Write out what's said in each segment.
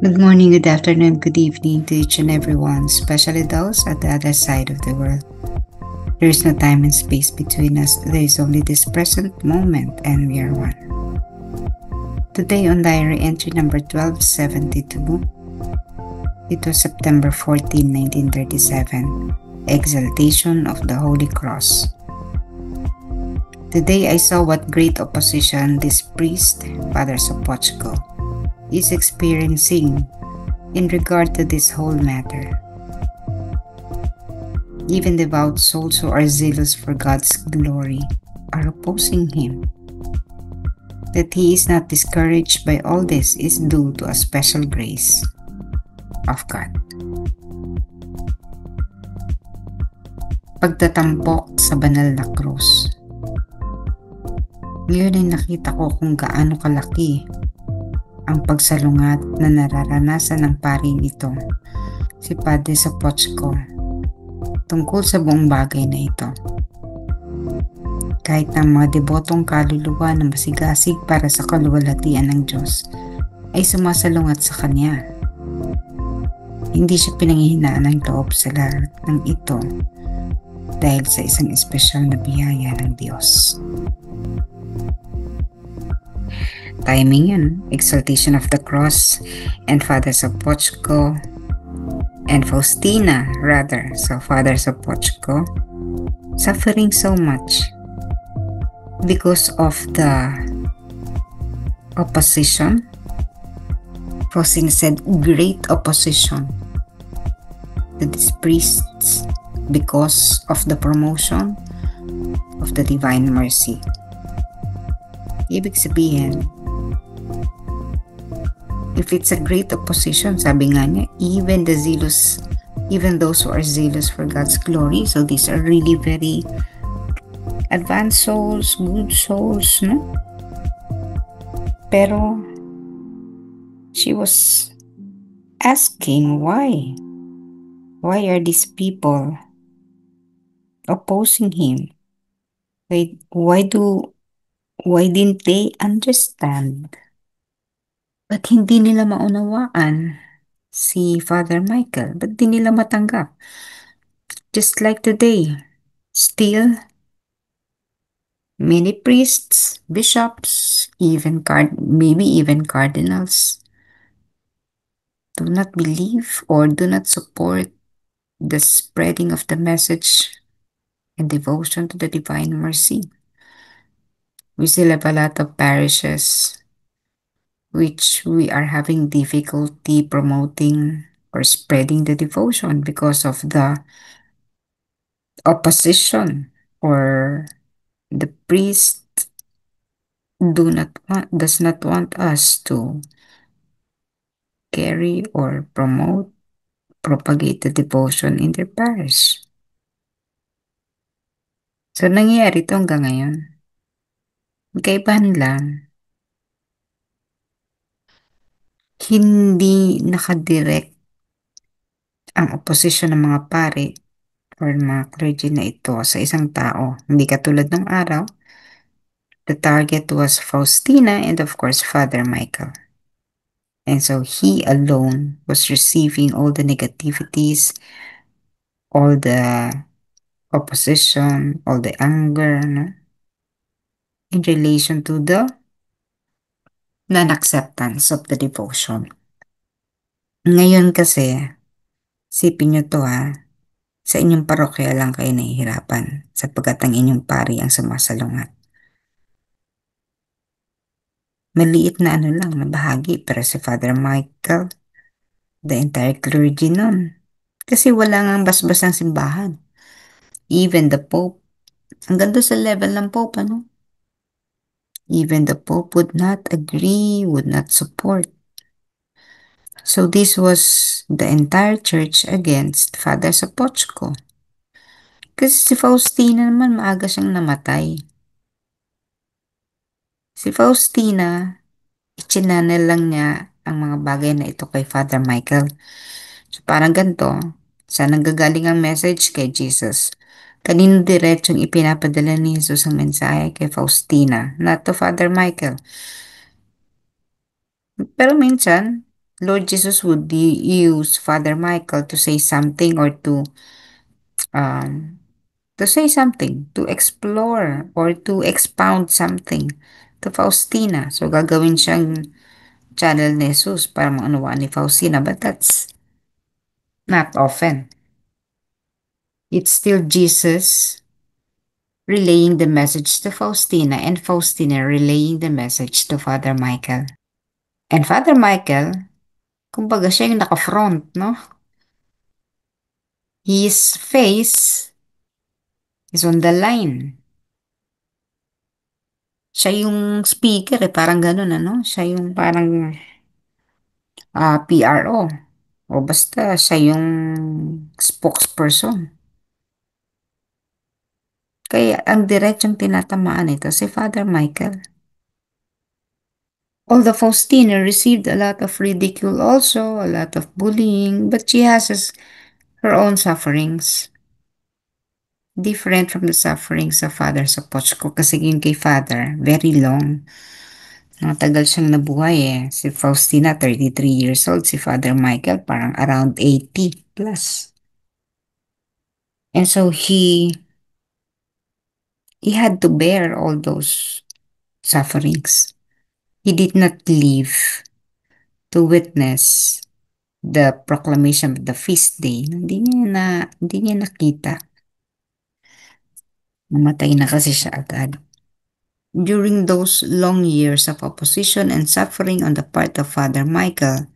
Good morning, good afternoon, good evening to each and everyone, especially those at the other side of the world. There is no time and space between us, there is only this present moment, and we are one. Today on diary entry number 1272, it was September 14, 1937, Exaltation of the Holy Cross. Today I saw what great opposition this priest, Father Sopochko, is experiencing in regard to this whole matter. Even devout souls who are zealous for God's glory are opposing him. That he is not discouraged by all this is due to a special grace of God. Pagtatampok sa banal na krus. Ngayon ay nakita ko kung gaano kalaki ang pagsalungat na nararanasan ng paring ito, si Padre Sopochko, tungkol sa buong bagay na ito. Kahit ang mga debotong kaluluwa na masigasig para sa kaluwalhatian ng Diyos ay sumasalungat sa Kanya. Hindi siya pinanghihinaan ng loob sa lahat ng ito dahil sa isang espesyal na biyaya ng Diyos. Timing yun, Exaltation of the Cross and Father Sopochko and Faustina rather, so Father Sopochko suffering so much because of the opposition. Faustina said great opposition to these priests because of the promotion of the Divine Mercy. Ibig sabihin, if it's a great opposition, sabi nga niya, even those who are zealous for God's glory, so these are really very advanced souls, good souls, no? Pero she was asking why are these people opposing him? Why didn't they understand? Ba't hindi nila maunawaan si Father Michael? Ba't di nila matanggap? Just like today, still many priests, bishops, maybe even cardinals do not believe or do not support the spreading of the message and devotion to the Divine Mercy. We still have a lot of parishes which we are having difficulty promoting or spreading the devotion because of the opposition, or the priest does not want us to carry or propagate the devotion in their parish. So nangyayari ito hanggang ngayon. Kaibahan lang, hindi nakadirect ang opposition ng mga pari or mga clergy na ito sa isang tao. Hindi katulad ng araw, the target was Faustina and of course Father Michael. And so he alone was receiving all the negativities, all the opposition, all the anger, no? In relation to the non-acceptance of the devotion. Ngayon kasi, sipin nyo to sa inyong parokya lang kayo nahihirapan sapagkat ang inyong pari ang sumasalungat. Maliit na lang na bahagi, pero si Father Michael, the entire clergy nun. Kasi wala nga basbas ng simbahan. Even the Pope, hanggang doon sa level ng Pope, even the Pope would not agree, would not support. So this was the entire church against Father Sopochko. Kasi si Faustina naman maaga siyang namatay. Si Faustina, ichinanel lang niya ang mga bagay na ito kay Father Michael. So parang ganito, saan nanggagaling ang message kay Jesus? Kanino diretsong ipinapadala ni Jesus ang mensahe kay Faustina, not to Father Michael. Pero minsan, Lord Jesus would use Father Michael to say something or um, to say something, to explore or to expound something to Faustina. So, gagawin siyang channel ni Jesus para maunawaan ni Faustina. But that's not often. It's still Jesus relaying the message to Faustina and Faustina relaying the message to Father Michael. And Father Michael, kumbaga siya yung naka-front, no? His face is on the line. Siya yung speaker eh, parang ganun ano? Siya yung parang PRO. O basta siya yung spokesperson. Kaya ang diretsong tinatamaan ito si Father Michael. Although Faustina received a lot of ridicule also, a lot of bullying, but she has her own sufferings. Different from the sufferings of Father Sopochko kasi yung kay Father, very long. Matagal siyang nabuhay eh. Si Faustina, 33 years old. Si Father Michael, parang around 80 plus. And so he had to bear all those sufferings. He did not live to witness the proclamation of the feast day. Hindi niya nakita. Namatay na kasi siya agad. During those long years of opposition and suffering on the part of Father Michael,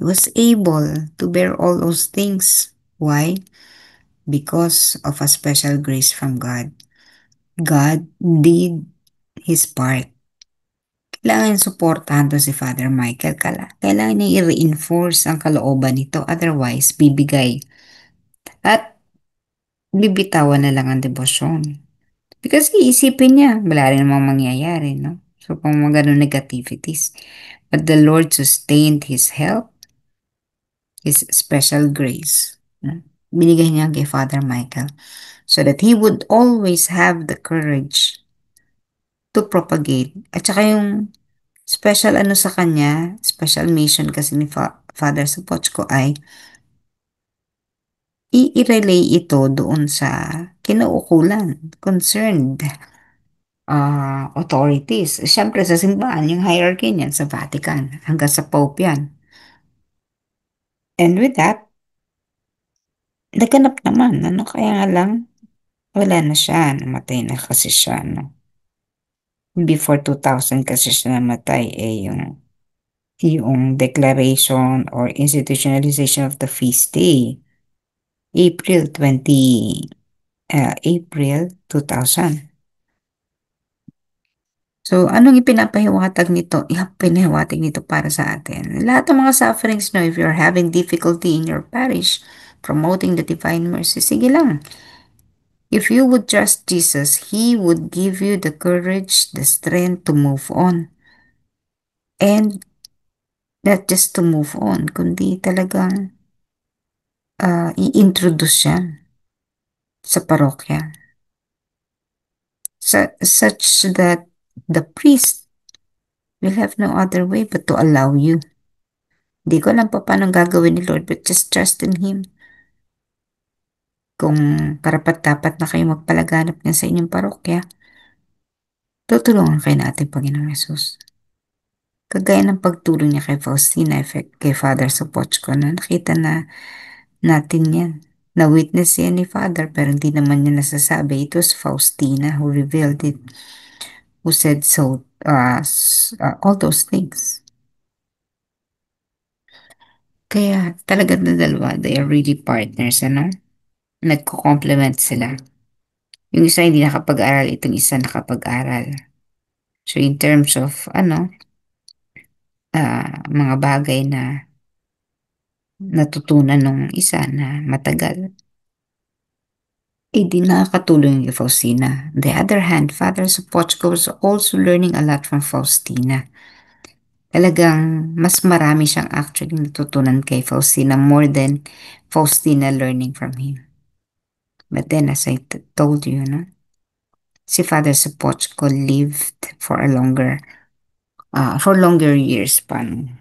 he was able to bear all those things. Why? Because of a special grace from God. God did His part. Kailangan suportahan to si Father Michael. Kailangan niya i-reinforce ang kalooban nito. Otherwise, bibigay. At bibitawan na lang ang debosyon. Because iisipin niya, wala rin namang mangyayari, no? So, kung mga ganun negativities. But the Lord sustained His help, His special grace. No? Binigay niya kay Father Michael so that he would always have the courage to propagate. At saka yung special ano sa kanya, special mission kasi ni Father Sapochko ay i-relay ito doon sa kinaukulan, concerned authorities. Siyempre sa simbahan, yung hierarchy niyan sa Vatican, hanggang sa Pope yan. And with that, naganap naman, ano, kaya nga lang, wala na siya, namatay na kasi siya, no. Before 2000 kasi siya namatay, yung declaration or institutionalization of the feast day, April 20, April 2000. So, anong ipinapahiwatig nito? Ipinahiwatig nito para sa atin. Lahat ng mga sufferings, no, if you're having difficulty in your parish, promoting the divine mercy, sige lang. If you would trust Jesus, He would give you the courage, the strength to move on. And not just to move on, kundi talagang i-introduce siya sa parokya. Such that the priest will have no other way but to allow you. Hindi ko alam pa paano gagawin ni Lord, but just trust in Him. Kung karapat-dapat na kayo magpalaganap niya sa inyong parokya, tutulungan kayo natin, Panginoong Yesus. Kagaya ng pagtulong niya kay Faustina, kay Father Sopochko, na nakita na natin yan. Na-witness yan ni Father, pero hindi naman niya nasasabi. It was Faustina who revealed it, who said so, all those things. Kaya talaga na dalawa, they are really partners, ano? Nagko-complement sila. Yung isa hindi nakapag-aral, itong isa nakapag-aral. So in terms of, mga bagay na natutunan nung isa na matagal, di nakakatulong yung Faustina. On the other hand, Father Sopochko was also learning a lot from Faustina. Talagang mas marami siyang actually natutunan kay Faustina more than Faustina learning from him. But then, as I told you, no, si Father Sopochko lived for longer years pa. No?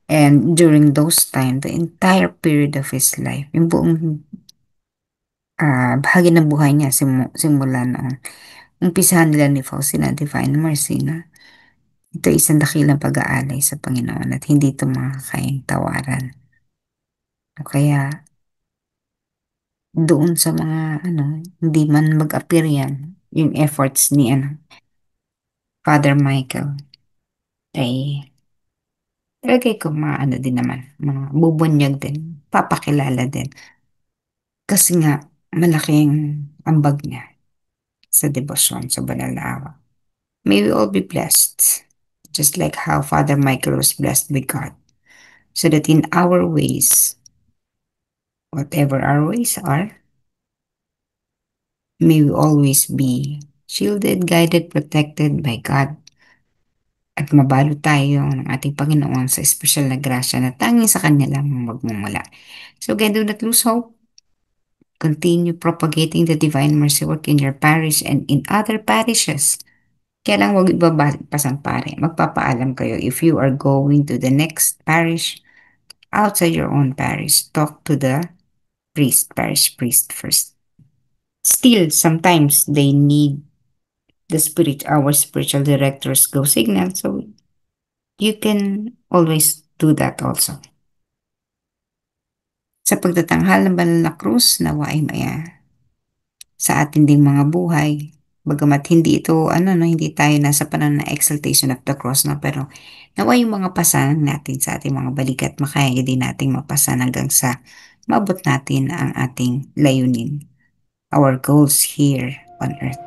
And during those time, the entire period of his life, yung buong bahagi ng buhay niya simula noong umpisahan nila ni Faustina Divine Mercy na ito ay isang dakilang pag-aalay sa Panginoon at hindi ito makakayang tawaran. O kaya doon sa mga hindi man mag-appear yan, yung efforts ni Father Michael ay talagay ko mga din naman, mga bubunyag din, papakilala din. Kasi nga, malaking ambag niya sa debosyon sa banal na araw. May we all be blessed, just like how Father Michael was blessed by God, so that in our ways, whatever our ways are, may we always be shielded, guided, protected by God, at mabalo tayo ng ating Panginoon sa espesyal na grasya na tanging sa Kanya lang magmumula. So again, do not lose hope. Continue propagating the divine mercy work in your parish and in other parishes. Kaya lang huwag ibabasang pare. Magpapaalam kayo if you are going to the next parish outside your own parish. Talk to the parish priest first. Still, sometimes they need our spiritual directors go signal. So you can always do that also. Sa pagtatanghal ng banal na krus, nawa ay maya sa ating ding mga buhay. Bagamat hindi ito, hindi tayo nasa panahon na exaltation of the cross, no? Pero nawa yung mga pasanan natin sa ating mga balikat, makaya din nating mapasan hanggang sa mabot natin ang ating layunin. Our goals here on earth.